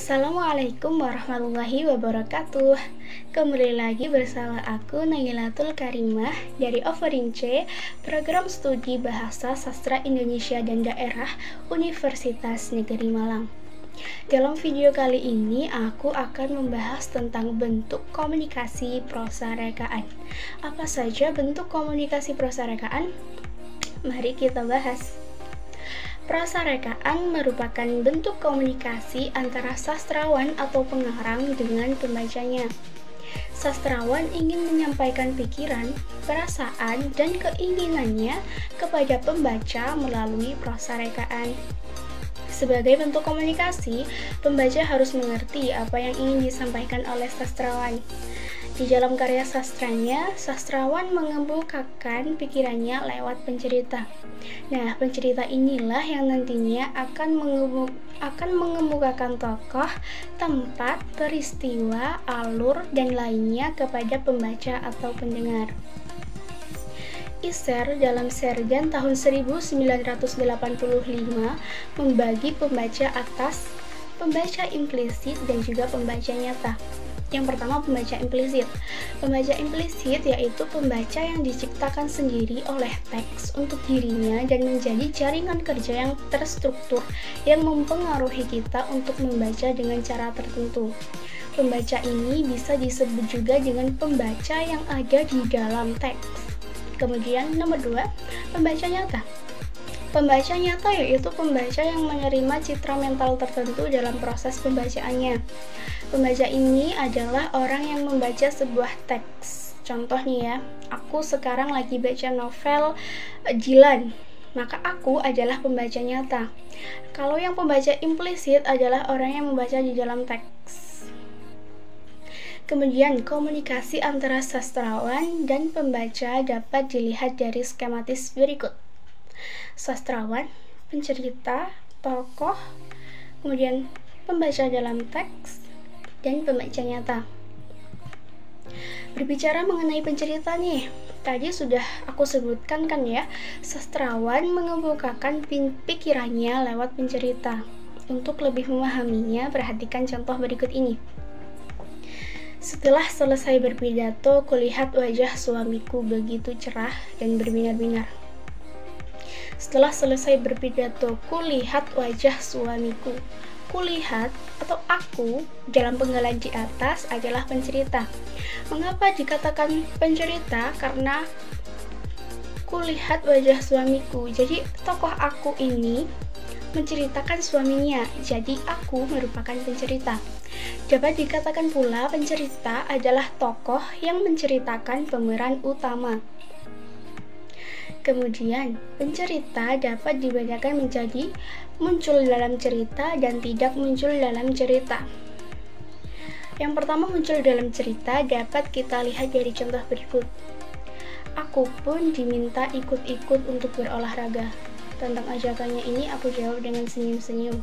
Assalamualaikum warahmatullahi wabarakatuh. Kembali lagi bersama aku Nailatul Karimah dari Offering C, Program Studi Bahasa Sastra Indonesia dan Daerah Universitas Negeri Malang. Dalam video kali ini aku akan membahas tentang bentuk komunikasi prosa rekaan. Apa saja bentuk komunikasi prosa rekaan? Mari kita bahas. Prosa rekaan merupakan bentuk komunikasi antara sastrawan atau pengarang dengan pembacanya. Sastrawan ingin menyampaikan pikiran, perasaan, dan keinginannya kepada pembaca melalui prosa rekaan. Sebagai bentuk komunikasi, pembaca harus mengerti apa yang ingin disampaikan oleh sastrawan. Di dalam karya sastranya, sastrawan mengemukakan pikirannya lewat pencerita. Nah, pencerita inilah yang nantinya akan mengemukakan tokoh, tempat, peristiwa, alur, dan lainnya kepada pembaca atau pendengar. Isser dalam Sergan tahun 1985 membagi pembaca atas, pembaca implisit, dan juga pembaca nyata. Yang pertama, pembaca implisit. Pembaca implisit yaitu pembaca yang diciptakan sendiri oleh teks untuk dirinya dan menjadi jaringan kerja yang terstruktur yang mempengaruhi kita untuk membaca dengan cara tertentu. Pembaca ini bisa disebut juga dengan pembaca yang ada di dalam teks. Kemudian nomor 2, pembaca nyata. Pembaca nyata yaitu pembaca yang menerima citra mental tertentu dalam proses pembacaannya. Pembaca ini adalah orang yang membaca sebuah teks. Contoh nih ya, aku sekarang lagi baca novel Jilan, maka aku adalah pembaca nyata. Kalau yang pembaca implisit adalah orang yang membaca di dalam teks. Kemudian, komunikasi antara sastrawan dan pembaca dapat dilihat dari skematis berikut. Sastrawan, pencerita, tokoh, kemudian pembaca dalam teks, dan pembaca nyata. Berbicara mengenai pencerita nih, tadi sudah aku sebutkan kan ya, sastrawan mengemukakan pikirannya lewat pencerita. Untuk lebih memahaminya, perhatikan contoh berikut ini. Setelah selesai berpidato, kulihat wajah suamiku begitu cerah dan berbinar-binar. Setelah selesai berpidato, kulihat wajah suamiku. Kulihat atau aku dalam penggalan di atas adalah pencerita. Mengapa dikatakan pencerita? Karena kulihat wajah suamiku. Jadi tokoh aku ini menceritakan suaminya. Jadi aku merupakan pencerita. Dapat dikatakan pula pencerita adalah tokoh yang menceritakan pemeran utama. Kemudian, pencerita dapat dibedakan menjadi muncul dalam cerita dan tidak muncul dalam cerita. Yang pertama, muncul dalam cerita dapat kita lihat dari contoh berikut. Aku pun diminta ikut-ikut untuk berolahraga. Tentang ajakannya ini aku jawab dengan senyum-senyum.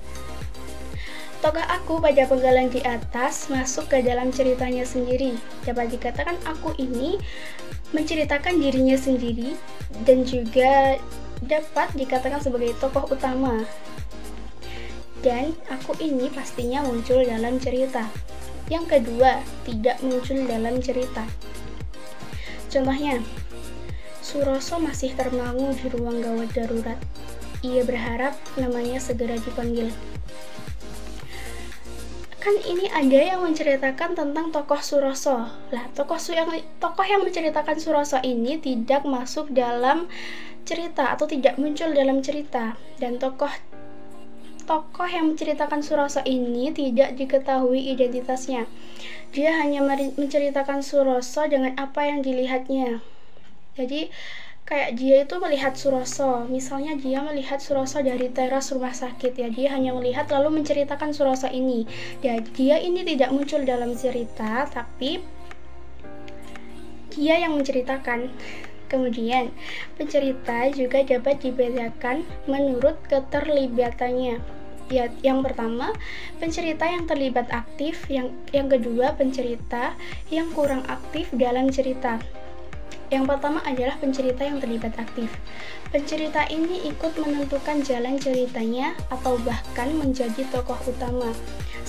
Tokoh aku pada penggalan di atas masuk ke dalam ceritanya sendiri. Dapat dikatakan aku ini menceritakan dirinya sendiri dan juga dapat dikatakan sebagai tokoh utama. Dan aku ini pastinya muncul dalam cerita. Yang kedua, tidak muncul dalam cerita. Contohnya, Suroso masih termangu di ruang gawat darurat. Ia berharap namanya segera dipanggil. Kan ini ada yang menceritakan tentang tokoh Suroso. Lah, tokoh yang menceritakan Suroso ini tidak masuk dalam cerita atau tidak muncul dalam cerita. Dan tokoh yang menceritakan Suroso ini tidak diketahui identitasnya. Dia hanya menceritakan Suroso dengan apa yang dilihatnya. Jadi kayak dia itu melihat Suroso, misalnya dia melihat Suroso dari teras rumah sakit ya, dia hanya melihat lalu menceritakan Suroso ini. Dan dia ini tidak muncul dalam cerita, tapi dia yang menceritakan. Kemudian, pencerita juga dapat dibedakan menurut keterlibatannya. Ya, yang pertama, pencerita yang terlibat aktif, yang kedua, pencerita yang kurang aktif dalam cerita. Yang pertama adalah pencerita yang terlibat aktif. Pencerita ini ikut menentukan jalan ceritanya atau bahkan menjadi tokoh utama.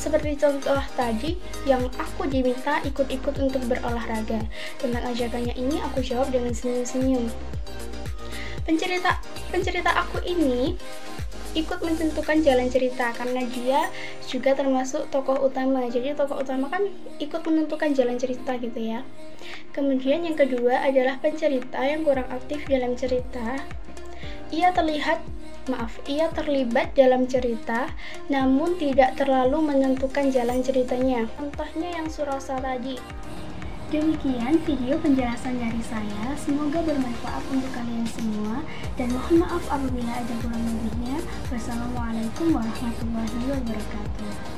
Seperti contoh tadi yang aku diminta ikut-ikut untuk berolahraga. Tentang ajakannya ini aku jawab dengan senyum-senyum. Pencerita aku ini ikut menentukan jalan cerita karena dia juga termasuk tokoh utama. Jadi tokoh utama kan ikut menentukan jalan cerita gitu ya. Kemudian yang kedua adalah pencerita yang kurang aktif dalam cerita. Ia terlibat dalam cerita namun tidak terlalu menentukan jalan ceritanya. Contohnya yang Surasa tadi. Demikian video penjelasan dari saya, semoga bermanfaat untuk kalian semua dan mohon maaf apabila ada kurang lebihnya. Wassalamualaikum warahmatullahi wabarakatuh.